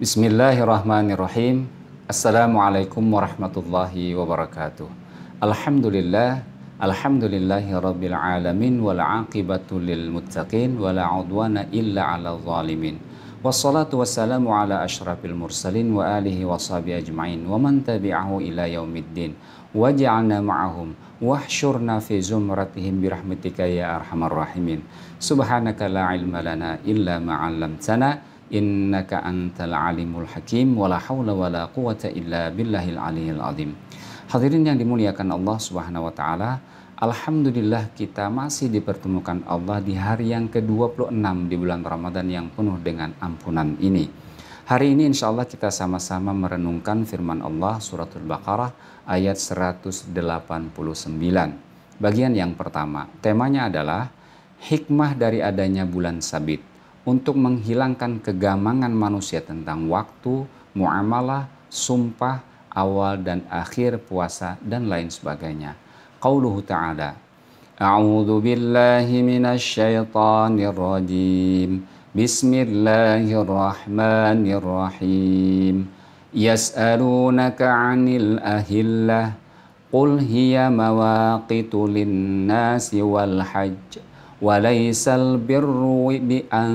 Bismillahirrahmanirrahim. Assalamualaikum warahmatullahi wabarakatuh. Alhamdulillah, alhamdulillahi rabbil alamin wal aqibatu lil muttaqin wala udwana illa 'alal zalimin. Wassalatu wassalamu ala asyrafil mursalin wa alihi washabihi ajmain wa man tabi'ahu ila yaumiddin. Waj'alna ma'ahum wahsyurna fi zumratihim birahmatika ya arhamar rahimin. Subhanaka la ilma lana illa ma 'allamtana innaka antal alimul hakim wala haula wala quwata illa billahil aliyil azim. Hadirin yang dimuliakan Allah Subhanahu wa taala, alhamdulillah kita masih dipertemukan Allah di hari yang ke-26 di bulan Ramadan yang penuh dengan ampunan ini. Hari ini insya Allah kita sama-sama merenungkan firman Allah suratul Baqarah ayat 189. Bagian yang pertama, temanya adalah hikmah dari adanya bulan sabit untuk menghilangkan kegamangan manusia tentang waktu, muamalah, sumpah, awal dan akhir puasa dan lain sebagainya. Qauluhu ta'ala, A'udzu billahi minasy syaithanir rajim. Bismillahirrahmanirrahim. Yas'alunaka 'anil ahillah qul hiya mawaqitu lin-nasi wal hajj. Walaisal birru bi an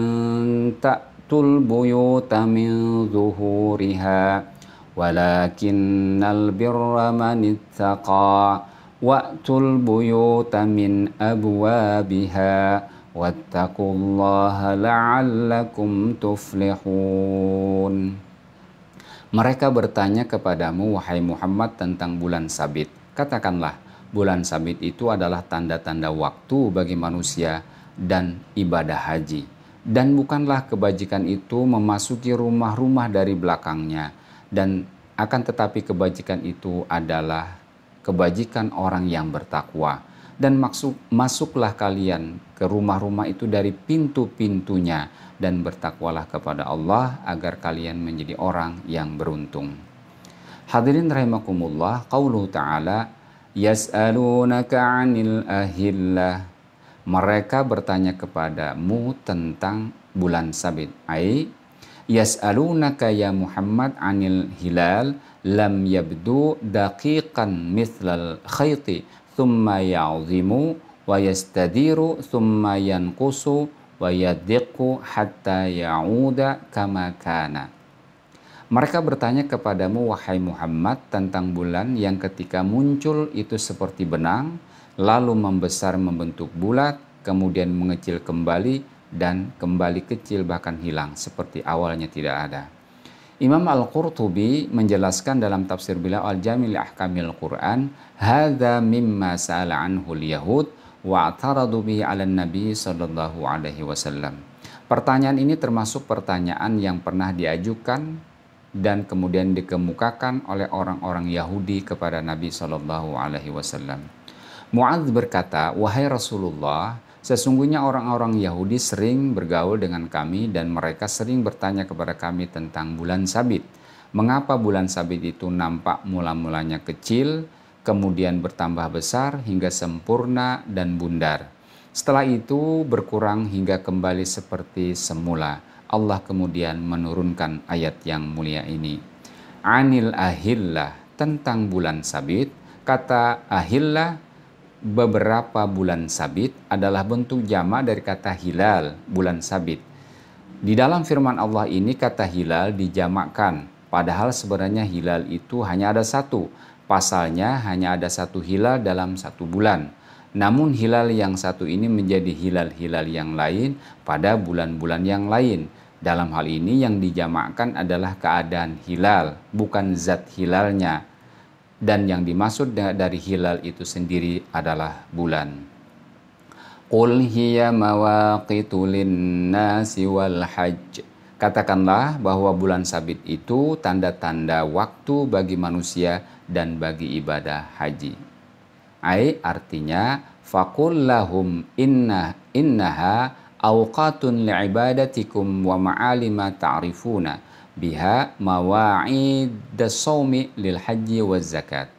ta'tul buyuta min zuhuriha walakinnal birra man ittaqa wa'tul buyuta min abwabiha wattaqullaha la'allakum tuflihun. Mereka bertanya kepadamu wahai Muhammad tentang bulan sabit. Katakanlah, bulan sabit itu adalah tanda-tanda waktu bagi manusia dan ibadah haji. Dan bukanlah kebajikan itu memasuki rumah-rumah dari belakangnya. Dan akan tetapi kebajikan itu adalah kebajikan orang yang bertakwa. Dan masuklah kalian ke rumah-rumah itu dari pintu-pintunya. Dan bertakwalah kepada Allah agar kalian menjadi orang yang beruntung. Hadirin rahimakumullah, qauluhu ta'ala, Yas'alunaka 'anil ahillah. Mereka bertanya kepadamu tentang bulan sabit. Ai yas'alunaka ya Muhammad 'anil hilal lam yabdu daqiqan mithlal khayti thumma ya'zimu wa yastadiru thumma yanqusu wa yadhiqu hatta ya'uda kama kana. Mereka bertanya kepadamu wahai Muhammad tentang bulan yang ketika muncul itu seperti benang, lalu membesar membentuk bulat, kemudian mengecil kembali dan kembali kecil bahkan hilang seperti awalnya tidak ada. Imam Al-Qurtubi menjelaskan dalam tafsir beliau Al-Jami' li Ahkamil Quran, hadza mimma sa'ala anhu al-yahud wa ataradu bihi 'ala Nabi sallallahu alaihi wasallam. Pertanyaan ini termasuk pertanyaan yang pernah diajukan dan kemudian dikemukakan oleh orang-orang Yahudi kepada Nabi Shallallahu Alaihi Wasallam. Mu'adz berkata, wahai Rasulullah, sesungguhnya orang-orang Yahudi sering bergaul dengan kami dan mereka sering bertanya kepada kami tentang bulan sabit. Mengapa bulan sabit itu nampak mula-mulanya kecil, kemudian bertambah besar hingga sempurna dan bundar. Setelah itu berkurang hingga kembali seperti semula. Allah kemudian menurunkan ayat yang mulia ini. Anil ahillah, tentang bulan sabit. Kata ahillah, beberapa bulan sabit adalah bentuk jamak dari kata hilal, bulan sabit. Di dalam firman Allah ini kata hilal dijamakkan, padahal sebenarnya hilal itu hanya ada satu. Pasalnya hanya ada satu hilal dalam satu bulan. Namun hilal yang satu ini menjadi hilal-hilal yang lain pada bulan-bulan yang lain. Dalam hal ini yang dijamakkan adalah keadaan hilal, bukan zat hilalnya. Dan yang dimaksud dari hilal itu sendiri adalah bulan. Qul hiya mawaqitu lin-nasi wal hajj. Katakanlah bahwa bulan sabit itu tanda-tanda waktu bagi manusia dan bagi ibadah haji. Artinya faqul lahum innaha awqatun li'ibadatikum wa ma'alima ta'rifuna biha mawa'id as-sawmi lil haji wa zakat.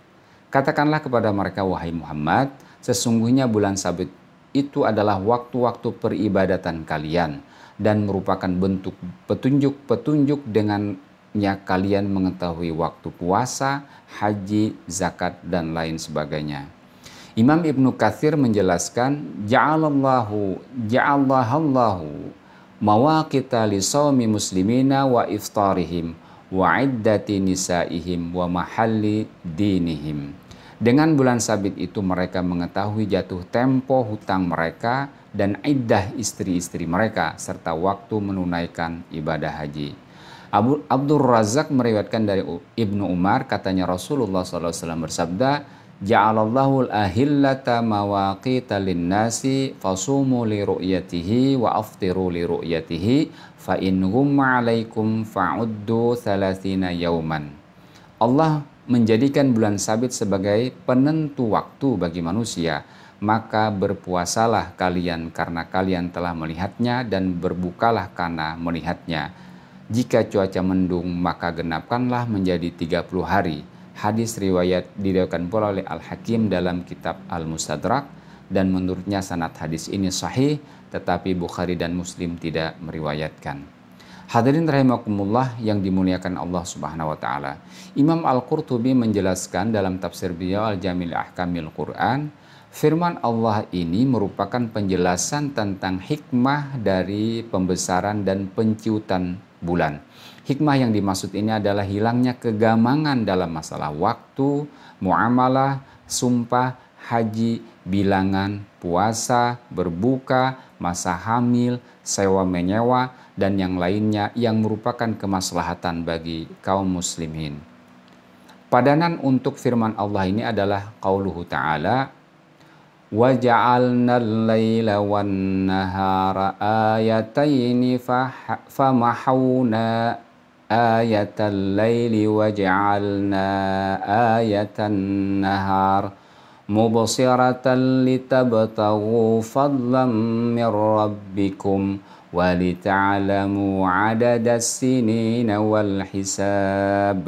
Katakanlah kepada mereka wahai Muhammad, sesungguhnya bulan sabit itu adalah waktu-waktu peribadatan kalian dan merupakan bentuk petunjuk-petunjuk dengan hendaknya kalian mengetahui waktu puasa, haji, zakat, dan lain sebagainya. Imam Ibnu Katsir menjelaskan, ja'alallahu mawaqita li shaumi muslimina wa iftarihim wa iddati nisaihim wa mahalli dinihim. Dengan bulan sabit itu mereka mengetahui jatuh tempo hutang mereka dan iddah istri-istri mereka serta waktu menunaikan ibadah haji. Abdul Razak meriwayatkan dari Ibnu Umar, katanya Rasulullah SAW bersabda, ja'alallahu al-ahillata mawaqita lin-nasi fasumu li ru'yatihi wa aftiru li ru'yatihi fa in ghumma 'alaikum fa'uddu 30 yauman. Allah menjadikan bulan sabit sebagai penentu waktu bagi manusia, maka berpuasalah kalian karena kalian telah melihatnya dan berbukalah karena melihatnya. Jika cuaca mendung maka genapkanlah menjadi 30 hari. Hadis diriwayatkan pula oleh Al-Hakim dalam kitab Al-Mustadrak, dan menurutnya sanad hadis ini sahih, tetapi Bukhari dan Muslim tidak meriwayatkan. Hadirin rahimakumullah yang dimuliakan Allah Subhanahu wa taala. Imam Al-Qurtubi menjelaskan dalam tafsir beliau Al-Jamil Ahkamil Quran, firman Allah ini merupakan penjelasan tentang hikmah dari pembesaran dan penciutan bulan. Hikmah yang dimaksud ini adalah hilangnya kegamangan dalam masalah waktu, muamalah, sumpah, haji, bilangan, puasa, berbuka, masa hamil, sewa menyewa, dan yang lainnya yang merupakan kemaslahatan bagi kaum muslimin. Padanan untuk firman Allah ini adalah qauluhu ta'ala, وَجَعَلْنَا اللَّيْلَ وَالنَّهَارَ آيَتَيْنِ فَمَحَوْنَا آيَةَ اللَّيْلِ وَجَعَلْنَا آيَةَ النَّهَارِ مُبْصِرَةً لِتَبْتَغُوا فَضْلًا مِنْ رَبِّكُمْ وَلِتَعْلَمُوا عَدَدَ السِّنِينَ وَالْحِسَابَ.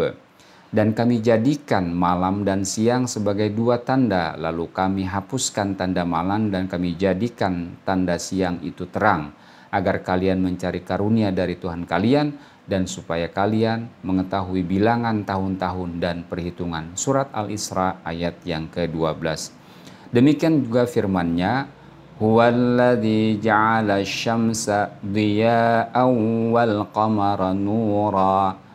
Dan kami jadikan malam dan siang sebagai dua tanda, lalu kami hapuskan tanda malam dan kami jadikan tanda siang itu terang, agar kalian mencari karunia dari Tuhan kalian dan supaya kalian mengetahui bilangan tahun-tahun dan perhitungan. Surat Al-Isra ayat yang ke-12. Demikian juga firman-Nya, huwallazi ja'ala asy-syamsa dhiya'an wal qamara nura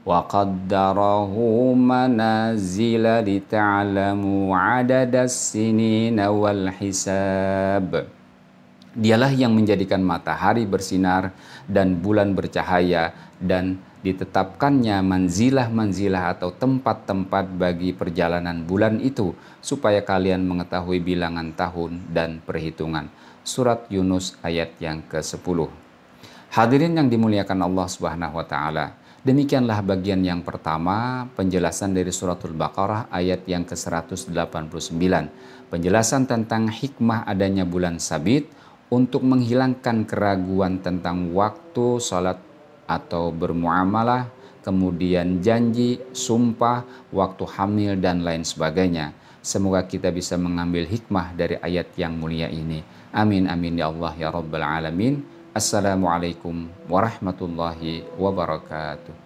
wa qaddarahu manazila lita'lamu 'adadas sinina wal hisab. Dialah yang menjadikan matahari bersinar dan bulan bercahaya, dan ditetapkannya manzilah-manzilah atau tempat-tempat bagi perjalanan bulan itu supaya kalian mengetahui bilangan tahun dan perhitungan. Surat Yunus ayat yang ke-10. Hadirin yang dimuliakan Allah Subhanahu wa taala. Demikianlah bagian yang pertama, penjelasan dari suratul Baqarah ayat yang ke-189. Penjelasan tentang hikmah adanya bulan sabit untuk menghilangkan keraguan tentang waktu salat atau bermuamalah, kemudian janji, sumpah, waktu hamil, dan lain sebagainya. Semoga kita bisa mengambil hikmah dari ayat yang mulia ini. Amin amin ya Allah ya Rabbal Alamin. Assalamualaikum warahmatullahi wabarakatuh.